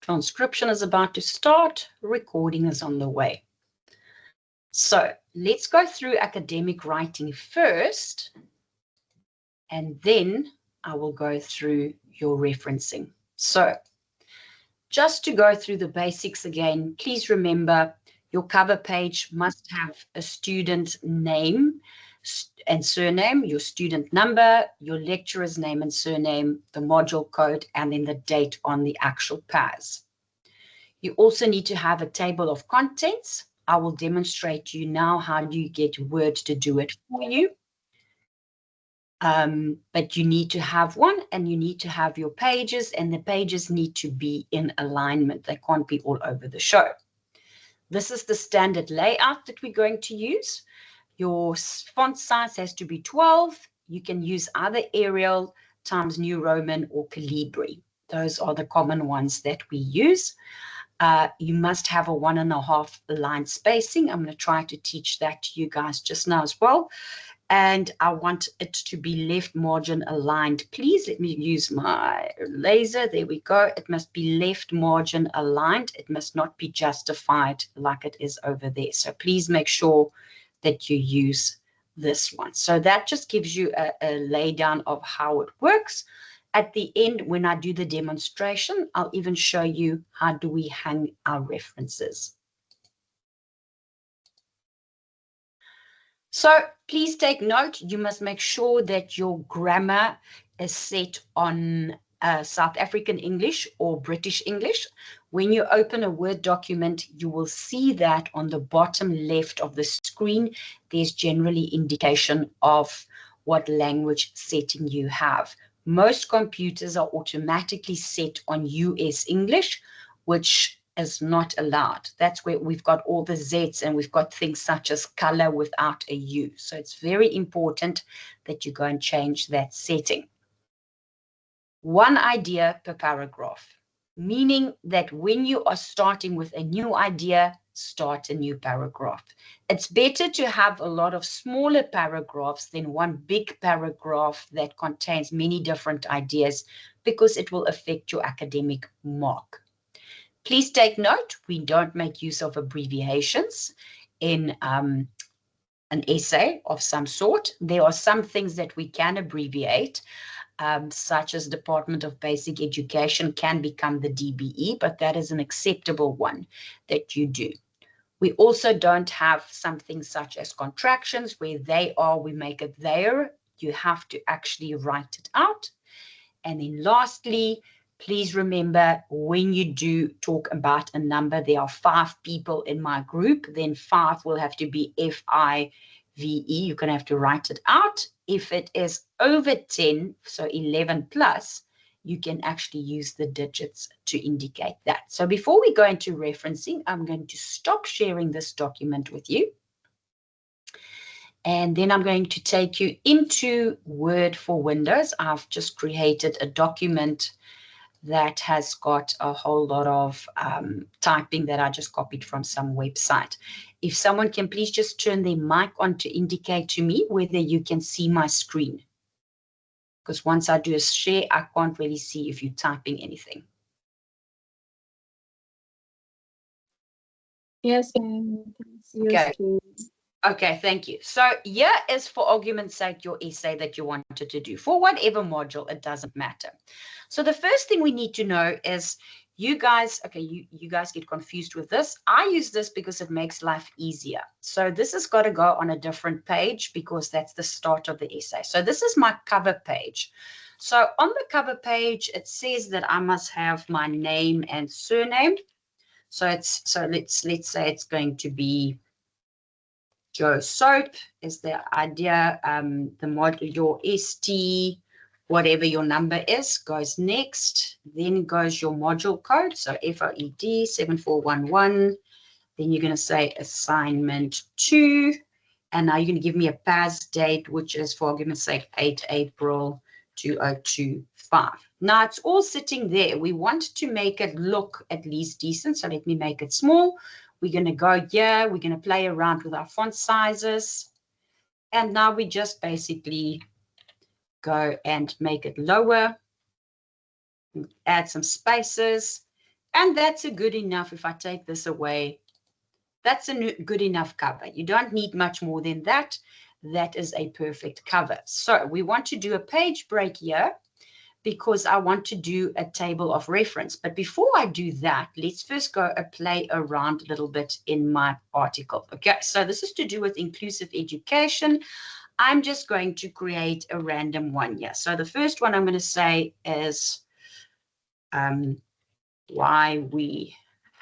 Transcription is about to start. Recording is on the way. So let's go through academic writing first, and then I will go through your referencing. So just to go through the basics again, please remember your cover page must have a student name and surname, your student number, your lecturer's name and surname, the module code, and then the date on the actual PAS. You also need to have a table of contents. I will demonstrate to you now how do you get Word to do it for you. But you need to have one, and you need to have your pages, and the pages need to be in alignment. They can't be all over the show. This is the standard layout that we're going to use. Your font size has to be 12. You can use either Arial, Times New Roman, or Calibri. Those are the common ones that we use. You must have a 1.5 line spacing. I'm going to try to teach that to you guys just now as well. And I want it to be left margin aligned. Please let me use my laser. There we go. It must be left margin aligned. It must not be justified like it is over there. So please make sure that you use this one. So that just gives you a laydown of how it works. At the end, when I do the demonstration, I'll even show you how do we hang our references. So please take note, you must make sure that your grammar is set on South African English or British English. When you open a Word document, you will see that on the bottom left of the screen, there's generally indication of what language setting you have. Most computers are automatically set on US English, which is not allowed. That's where we've got all the Z's, and we've got things such as color without a U. So it's very important that you go and change that setting. One idea per paragraph, meaning that when you are starting with a new idea, start a new paragraph. It's better to have a lot of smaller paragraphs than one big paragraph that contains many different ideas, because it will affect your academic mark. Please take note, we don't make use of abbreviations in an essay of some sort. There are some things that we can abbreviate, such as Department of Basic Education can become the DBE, but that is an acceptable one that you do. We also don't have something such as contractions where they are, we make it there. You have to actually write it out. And then lastly, please remember, when you do talk about a number, there are 5 people in my group, then 5 will have to be FIVE. You're going to have to write it out. If it is over 10, so 11 plus, you can actually use the digits to indicate that. So before we go into referencing, I'm going to stop sharing this document with you. And then I'm going to take you into Word for Windows. I've just created a document that has got a whole lot of typing that I just copied from some website. If someone can please just turn their mic on to indicate to me whether you can see my screen. Because once I do a share, I can't really see if you're typing anything. Yes, okay. Okay, thank you. So here is, for argument's sake, your essay that you wanted to do. For whatever module, it doesn't matter. So the first thing we need to know is, you guys, okay, you guys get confused with this. I use this because it makes life easier. So this has got to go on a different page because that's the start of the essay. So this is my cover page. So on the cover page, it says that I must have my name and surname. So let's say it's going to be Joe Soap is the idea. The model, your ST, whatever your number is, goes next. Then goes your module code. So FOED 7411. Then you're going to say assignment 2. And now you're going to give me a PAS date, which is, for argument's sake, 8 April 2025. Now it's all sitting there. We want to make it look at least decent. So let me make it small. We're going to go here. We're going to play around with our font sizes. And now we just basically go and make it lower. Add some spaces. And that's a good enough, if I take this away, that's a good enough cover. You don't need much more than that. That is a perfect cover. So we want to do a page break here because I want to do a table of reference. But before I do that, let's first go play around a little bit in my article. Okay, so this is to do with inclusive education. I'm just going to create a random one here. So the first one I'm going to say is why we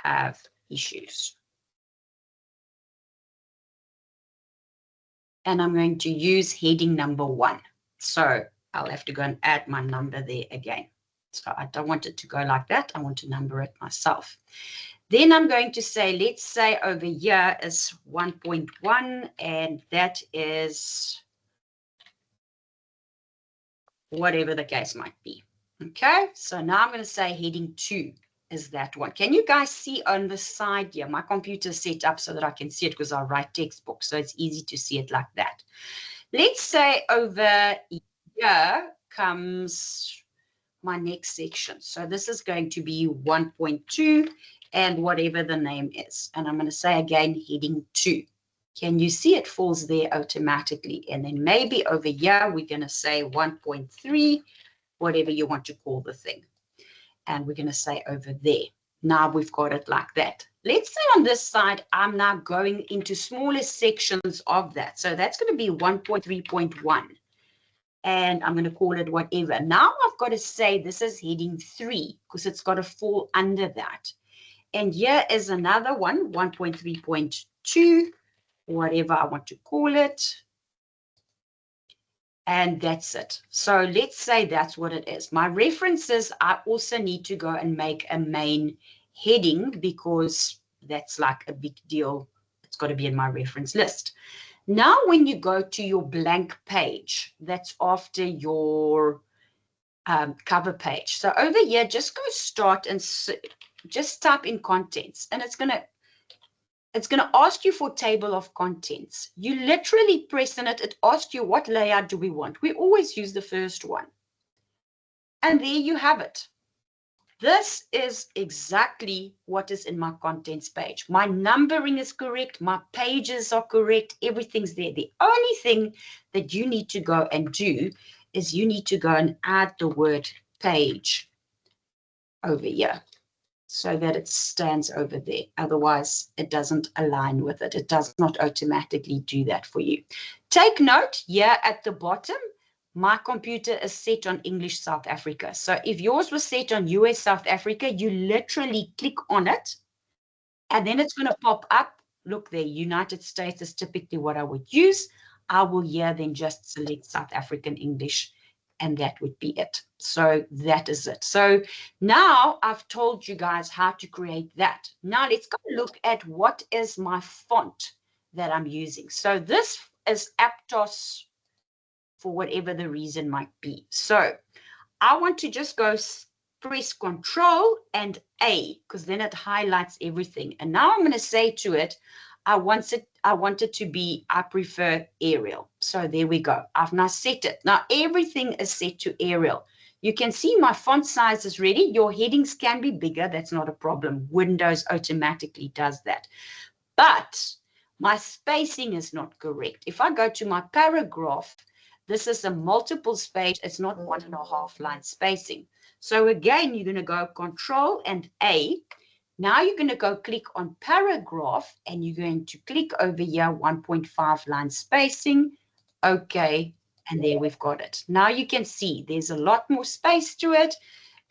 have issues. And I'm going to use heading number 1. So I'll have to go and add my number there again. So I don't want it to go like that. I want to number it myself. Then I'm going to say, let's say over here is 1.1, and that is whatever the case might be. Okay, so now I'm going to say heading 2 is that one. Can you guys see on the side here? My computer is set up so that I can see it because I write textbooks, so it's easy to see it like that. Let's say over here comes my next section. So this is going to be 1.2 and whatever the name is. And I'm going to say again, heading 2. Can you see it falls there automatically? And then maybe over here, we're going to say 1.3, whatever you want to call the thing. And we're going to say over there. Now we've got it like that. Let's say on this side, I'm now going into smaller sections of that. So that's going to be 1.3.1. And I'm going to call it whatever. Now I've got to say this is heading 3 because it's got to fall under that. And here is another one, 1.3.2, whatever I want to call it. And that's it. So let's say that's what it is. My references, I also need to go and make a main heading because that's like a big deal. It's got to be in my reference list. Now, when you go to your blank page, that's after your cover page. So over here, just go start and just type in contents, and it's going to ask you for table of contents. You literally press on it. It asks you what layout do we want. We always use the first one. And there you have it. This is exactly what is in my contents page. My numbering is correct. My pages are correct. Everything's there. The only thing that you need to go and do is you need to go and add the word page over here so that it stands over there. Otherwise, it doesn't align with it. It does not automatically do that for you. Take note here at the bottom, my computer is set on English South Africa. So if yours was set on US South Africa, you literally click on it and then it's going to pop up. Look there, United States is typically what I would use. I will here then just select South African English and that would be it. So that is it. So now I've told you guys how to create that. Now let's go look at what is my font that I'm using. So this is Aptos for whatever the reason might be. So I want to just go press Control and A because then it highlights everything. And now I'm going to say to it, I want it to be, I prefer Arial. So there we go. I've now set it. Now everything is set to Arial. You can see my font size is ready. Your headings can be bigger. That's not a problem. Windows automatically does that. But my spacing is not correct. If I go to my paragraph, this is a multiple space. It's not 1.5 line spacing. So again, you're going to go Control and A. Now you're going to go click on paragraph and you're going to click over here 1.5 line spacing. Okay. And there we've got it. Now you can see there's a lot more space to it.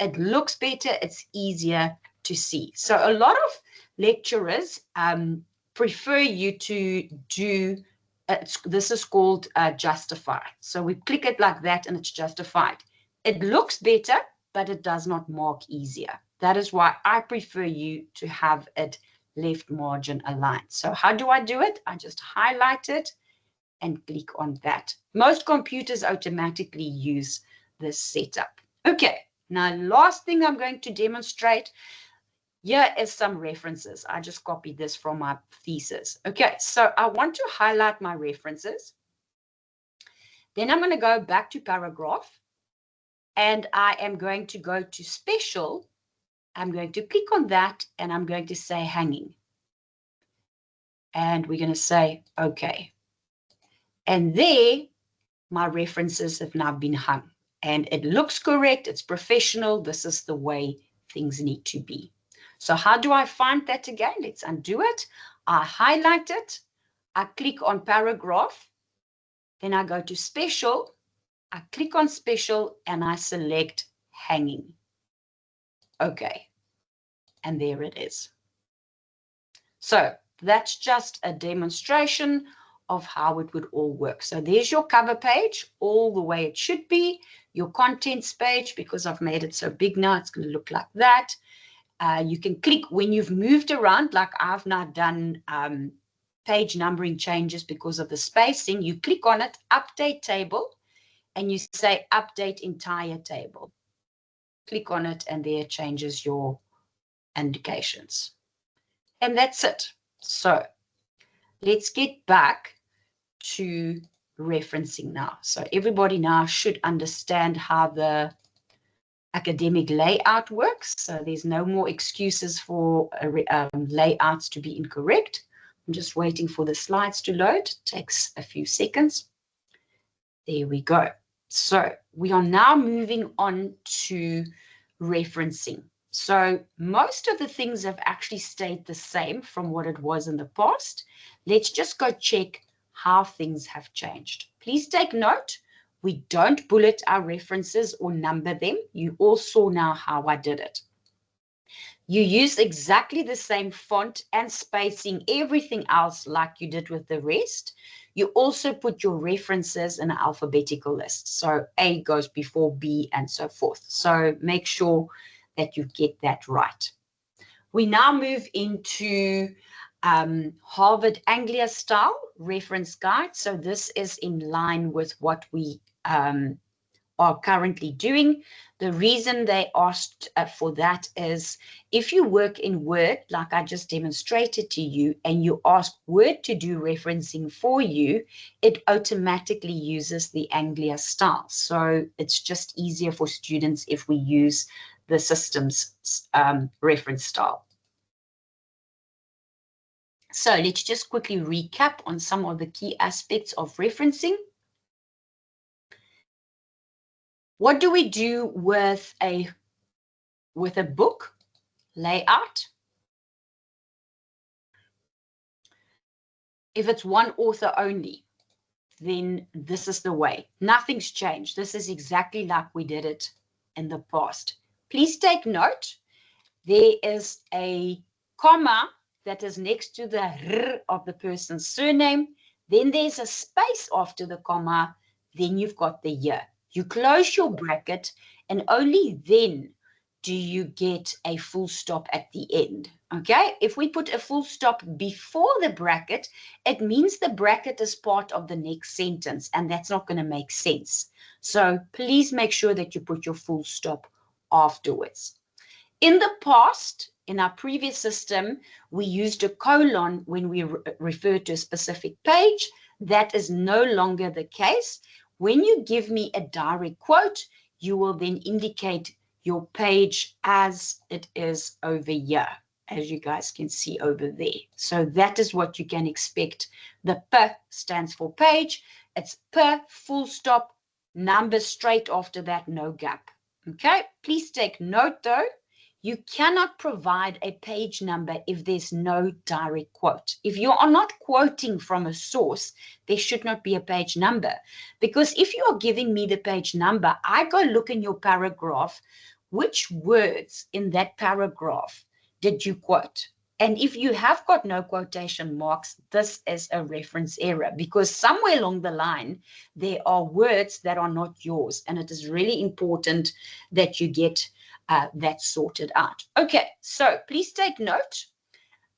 It looks better. It's easier to see. So a lot of lecturers prefer you to do this is called justify. So we click it like that and it's justified. It looks better, but it does not mark easier. That is why I prefer you to have it left margin aligned. So how do I do it? I just highlight it and click on that. Most computers automatically use this setup. Okay, now last thing I'm going to demonstrate. Here is some references. I just copied this from my thesis. Okay, so I want to highlight my references. Then I'm going to go back to paragraph. And I am going to go to special. I'm going to click on that and I'm going to say hanging. And we're going to say, okay. And there, my references have now been hung. And it looks correct. It's professional. This is the way things need to be. So how do I find that again? Let's undo it. I highlight it. I click on paragraph. Then I go to special. I click on special and I select hanging. Okay. And there it is. So that's just a demonstration of how it would all work. So there's your cover page, all the way it should be. Your contents page, because I've made it so big now, it's going to look like that. You can click when you've moved around, like I've now done page numbering changes because of the spacing. You click on it, update table, and you say update entire table. Click on it, and there it changes your indications. And that's it. So let's get back to referencing now. So everybody now should understand how the academic layout works. So there's no more excuses for layouts to be incorrect. I'm just waiting for the slides to load. It takes a few seconds. There we go. So we are now moving on to referencing. So most of the things have actually stayed the same from what it was in the past. Let's just go check how things have changed. Please take note, we don't bullet our references or number them. You all saw now how I did it. You use exactly the same font and spacing, everything else like you did with the rest. You also put your references in an alphabetical list. So A goes before B and so forth. So make sure that you get that right. We now move into Harvard Anglia style reference guide. So this is in line with what we are currently doing. The reason they asked for that is if you work in Word, like I just demonstrated to you, and you ask Word to do referencing for you, it automatically uses the Anglia style. So it's just easier for students if we use the system's reference style. So let's just quickly recap on some of the key aspects of referencing. What do we do with a book layout? If it's one author only, then this is the way. Nothing's changed. This is exactly like we did it in the past. Please take note, there is a comma that is next to the r of the person's surname. Then there's a space after the comma. Then you've got the year. You close your bracket and only then do you get a full stop at the end. Okay, if we put a full stop before the bracket, it means the bracket is part of the next sentence, and that's not going to make sense. So please make sure that you put your full stop afterwards. In the past, in our previous system, we used a colon when we referred to a specific page. That is no longer the case. When you give me a direct quote, you will then indicate your page as it is over here, as you guys can see over there. So that is what you can expect. The P stands for page. It's P, full stop, number straight after that, no gap. Okay, please take note though, you cannot provide a page number if there's no direct quote. If you are not quoting from a source, there should not be a page number. Because if you are giving me the page number, I go look in your paragraph, which words in that paragraph did you quote? And if you have got no quotation marks, this is a reference error, because somewhere along the line, there are words that are not yours. And it is really important that you get that sorted out. Okay, so please take note.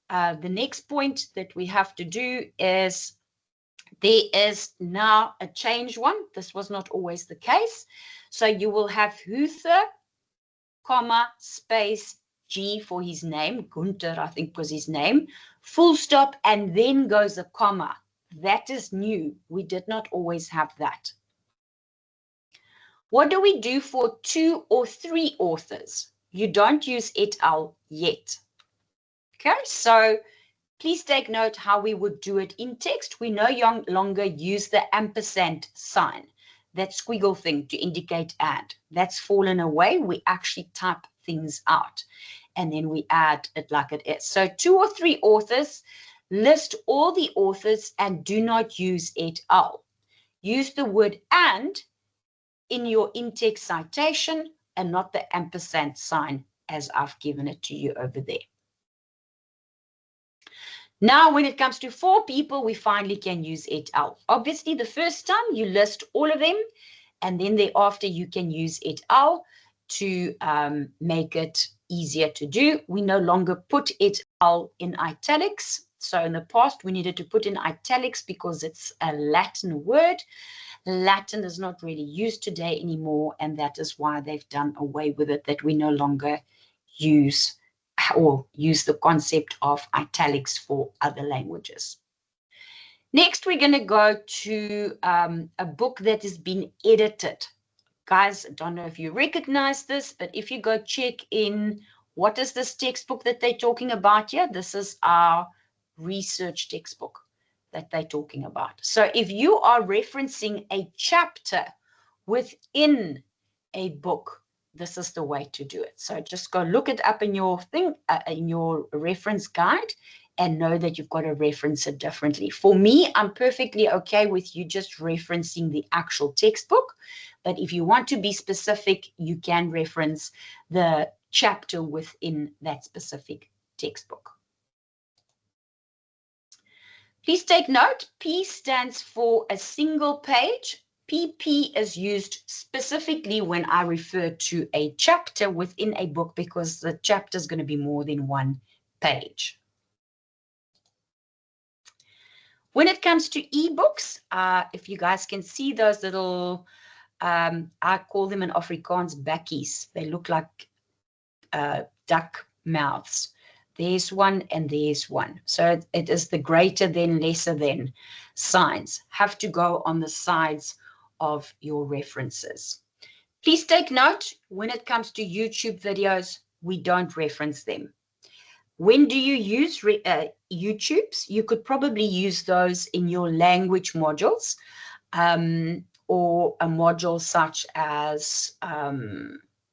The next point that we have to do is there is now a change one. This was not always the case. So you will have Huther, comma, space, G for his name, Gunther, I think was his name, full stop, and then goes a comma. That is new. We did not always have that. What do we do for 2 or 3 authors? You don't use et al yet. Okay, so please take note how we would do it in text. We no longer use the ampersand sign, that squiggle thing to indicate and. That's fallen away. We actually type things out and then we add it like it is. So 2 or 3 authors, list all the authors and do not use et al. Use the word and in your in-text citation and not the ampersand sign as I've given it to you over there. Now, when it comes to 4 people, we finally can use et al. Obviously, the first time you list all of them, and then thereafter you can use et al. To make it easier to do. We no longer put et al. In italics. So in the past, we needed to put in italics because it's a Latin word. Latin is not really used today anymore, and that is why they've done away with it, that we no longer use the concept of italics for other languages. Next, we're going to go to a book that has been edited. Guys, I don't know if you recognize this, but if you go check in, what is this textbook that they're talking about here? This is our research textbook that they're talking about. So if you are referencing a chapter within a book, this is the way to do it. So just go look it up in your thing, in your reference guide, and know that you've got to reference it differently. For me, I'm perfectly okay with you just referencing the actual textbook. But if you want to be specific, you can reference the chapter within that specific textbook. Please take note, P stands for a single page. PP is used specifically when I refer to a chapter within a book because the chapter is going to be more than 1 page. When it comes to ebooks, if you guys can see those little, I call them in Afrikaans bakkies. They look like duck mouths. There's one and there's one. So it is the greater than, lesser than signs have to go on the sides of your references. Please take note, when it comes to YouTube videos, we don't reference them. When do you use YouTubes? You could probably use those in your language modules or a module such as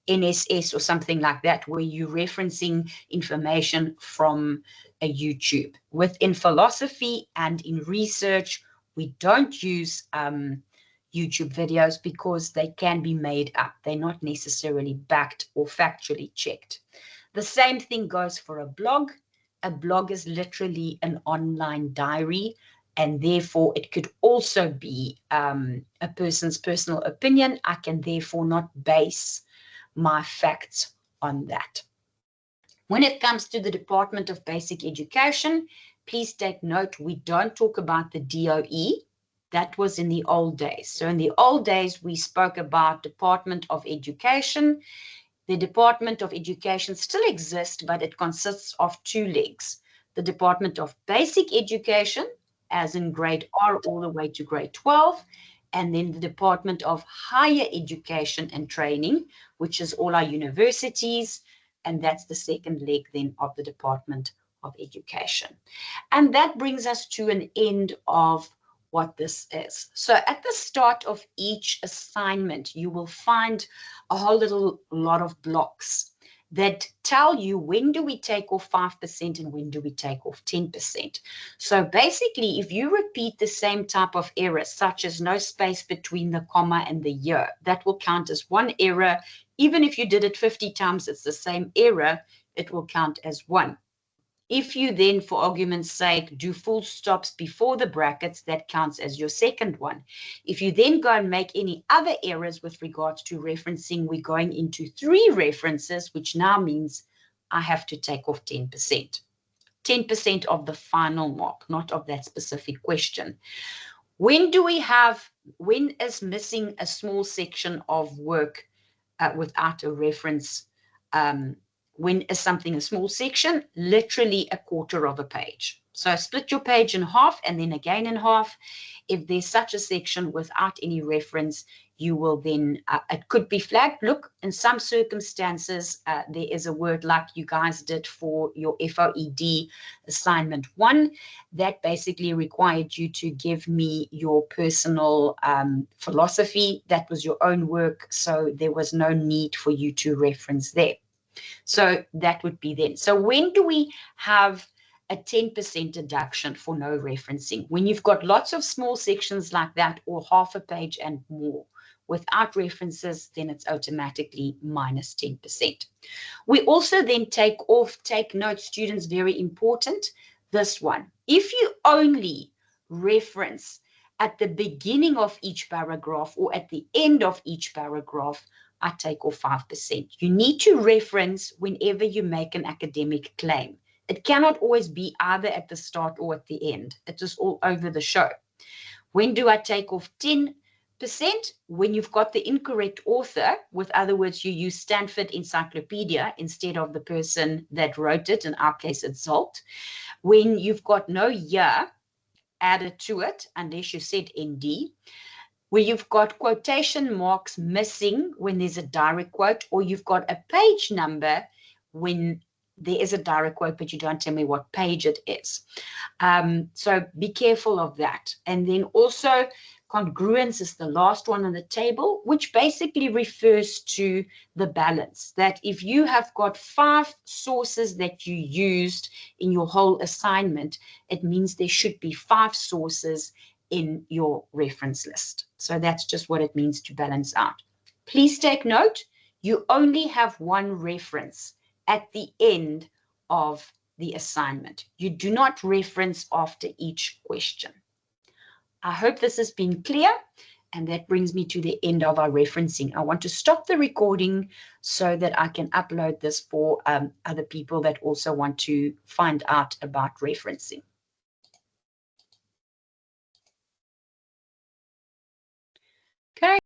NSS or something like that, where you're referencing information from a YouTube. Within philosophy and in research, we don't use YouTube videos because they can be made up. They're not necessarily backed or factually checked. The same thing goes for a blog. A blog is literally an online diary, and therefore it could also be a person's personal opinion. I can therefore not base my facts on that. When it comes to the Department of Basic Education, please take note, we don't talk about the DOE. That was in the old days. So in the old days, we spoke about Department of Education. The Department of Education still exists, but it consists of 2 legs. The Department of Basic Education, as in grade R all the way to grade 12, and then the Department of Higher Education and Training, which is all our universities, and that's the second leg then of the Department of Education. And that brings us to an end of what this is. So at the start of each assignment, you will find a whole lot of blocks that tell you when do we take off 5% and when do we take off 10%. So basically, if you repeat the same type of error, such as no space between the comma and the year, that will count as 1 error. Even if you did it 50 times, it's the same error, it will count as 1. If you then, for argument's sake, do full stops before the brackets, that counts as your second one. If you then go and make any other errors with regards to referencing, we're going into 3 references, which now means I have to take off 10%. 10% of the final mark, not of that specific question. When is missing a small section of work without a reference? When is something a small section? Literally a quarter of a page. So split your page in half and then again in half. If there's such a section without any reference, you will then, it could be flagged. Look, in some circumstances, there is a word like you guys did for your FOED assignment 1 that basically required you to give me your personal philosophy. That was your own work, so there was no need for you to reference there. So that would be then. So when do we have a 10% deduction for no referencing? When you've got lots of small sections like that, or half a page and more without references, then it's automatically minus 10%. We also then take note, students, very important, this one. If you only reference at the beginning of each paragraph or at the end of each paragraph, I take off 5%. You need to reference whenever you make an academic claim. It cannot always be either at the start or at the end. It is all over the show. When do I take off 10%? When you've got the incorrect author. With other words, you use Stanford Encyclopedia instead of the person that wrote it. In our case, it's Zolt. When you've got no year added to it, unless you said ND. Where you've got quotation marks missing when there's a direct quote, or you've got a page number when there is a direct quote, but you don't tell me what page it is. So be careful of that. And then also congruence is the last one on the table, which basically refers to the balance. That if you have got 5 sources that you used in your whole assignment, it means there should be 5 sources in your reference list. So that's just what it means to balance out. Please take note, you only have 1 reference at the end of the assignment. You do not reference after each question. I hope this has been clear, and that brings me to the end of our referencing. I want to stop the recording so that I can upload this for other people that also want to find out about referencing. Okay.